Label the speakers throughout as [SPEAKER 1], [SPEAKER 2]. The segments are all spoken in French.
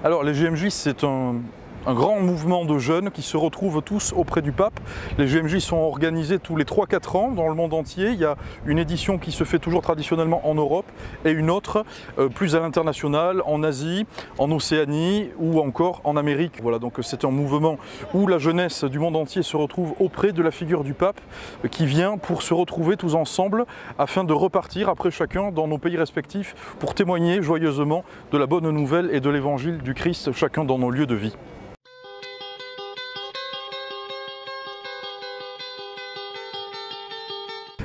[SPEAKER 1] Alors les GMJ, c'est un grand mouvement de jeunes qui se retrouvent tous auprès du pape. Les GMJ sont organisés tous les 3-4 ans dans le monde entier. Il y a une édition qui se fait toujours traditionnellement en Europe et une autre plus à l'international, en Asie, en Océanie ou encore en Amérique. Voilà, donc c'est un mouvement où la jeunesse du monde entier se retrouve auprès de la figure du pape qui vient pour se retrouver tous ensemble afin de repartir après chacun dans nos pays respectifs pour témoigner joyeusement de la bonne nouvelle et de l'évangile du Christ, chacun dans nos lieux de vie.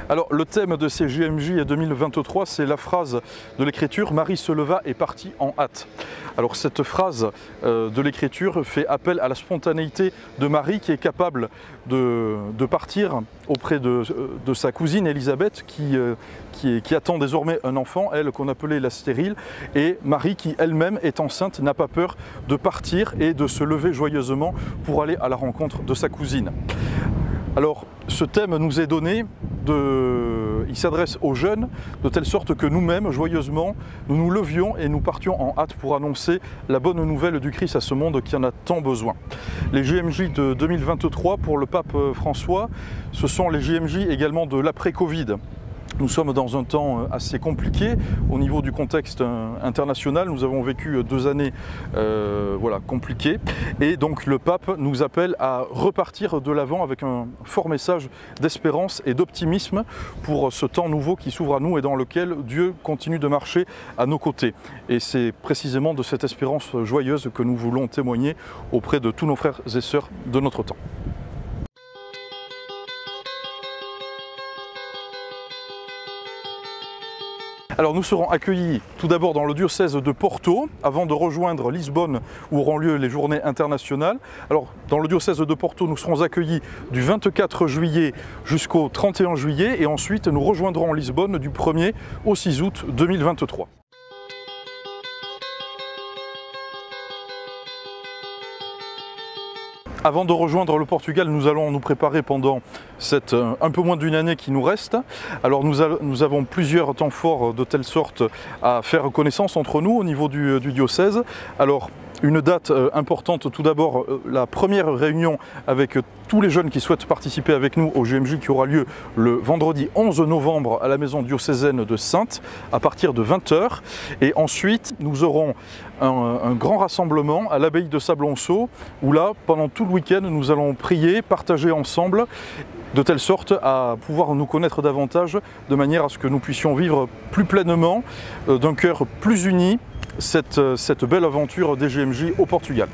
[SPEAKER 1] Alors le thème de ces GMJ 2023, c'est la phrase de l'Écriture « Marie se leva et partit en hâte ». Alors cette phrase de l'Écriture fait appel à la spontanéité de Marie qui est capable de partir auprès de sa cousine Élisabeth qui attend désormais un enfant, elle qu'on appelait la stérile, et Marie qui elle-même est enceinte n'a pas peur de partir et de se lever joyeusement pour aller à la rencontre de sa cousine. Alors ce thème nous est donné, il s'adresse aux jeunes de telle sorte que nous-mêmes, joyeusement, nous nous levions et nous partions en hâte pour annoncer la bonne nouvelle du Christ à ce monde qui en a tant besoin. Les GMJ de 2023 pour le pape François, ce sont les GMJ également de l'après-Covid. Nous sommes dans un temps assez compliqué au niveau du contexte international. Nous avons vécu 2 années compliquées et donc le pape nous appelle à repartir de l'avant avec un fort message d'espérance et d'optimisme pour ce temps nouveau qui s'ouvre à nous et dans lequel Dieu continue de marcher à nos côtés. Et c'est précisément de cette espérance joyeuse que nous voulons témoigner auprès de tous nos frères et sœurs de notre temps. Alors nous serons accueillis tout d'abord dans le diocèse de Porto avant de rejoindre Lisbonne où auront lieu les journées internationales. Alors dans le diocèse de Porto nous serons accueillis du 24 juillet jusqu'au 31 juillet et ensuite nous rejoindrons Lisbonne du 1er au 6 août 2023. Avant de rejoindre le Portugal, nous allons nous préparer pendant cette un peu moins d'une année qui nous reste. Alors nous avons plusieurs temps forts de telle sorte à faire connaissance entre nous au niveau du diocèse. Alors une date importante, tout d'abord la première réunion avec tous les jeunes qui souhaitent participer avec nous au GMJ qui aura lieu le vendredi 11 novembre à la maison diocésaine de Saintes à partir de 20 h. Et ensuite nous aurons un grand rassemblement à l'abbaye de Sablonceau où là pendant tout le week-end nous allons prier, partager ensemble de telle sorte à pouvoir nous connaître davantage de manière à ce que nous puissions vivre plus pleinement, d'un cœur plus uni, cette belle aventure des GMJ au Portugal.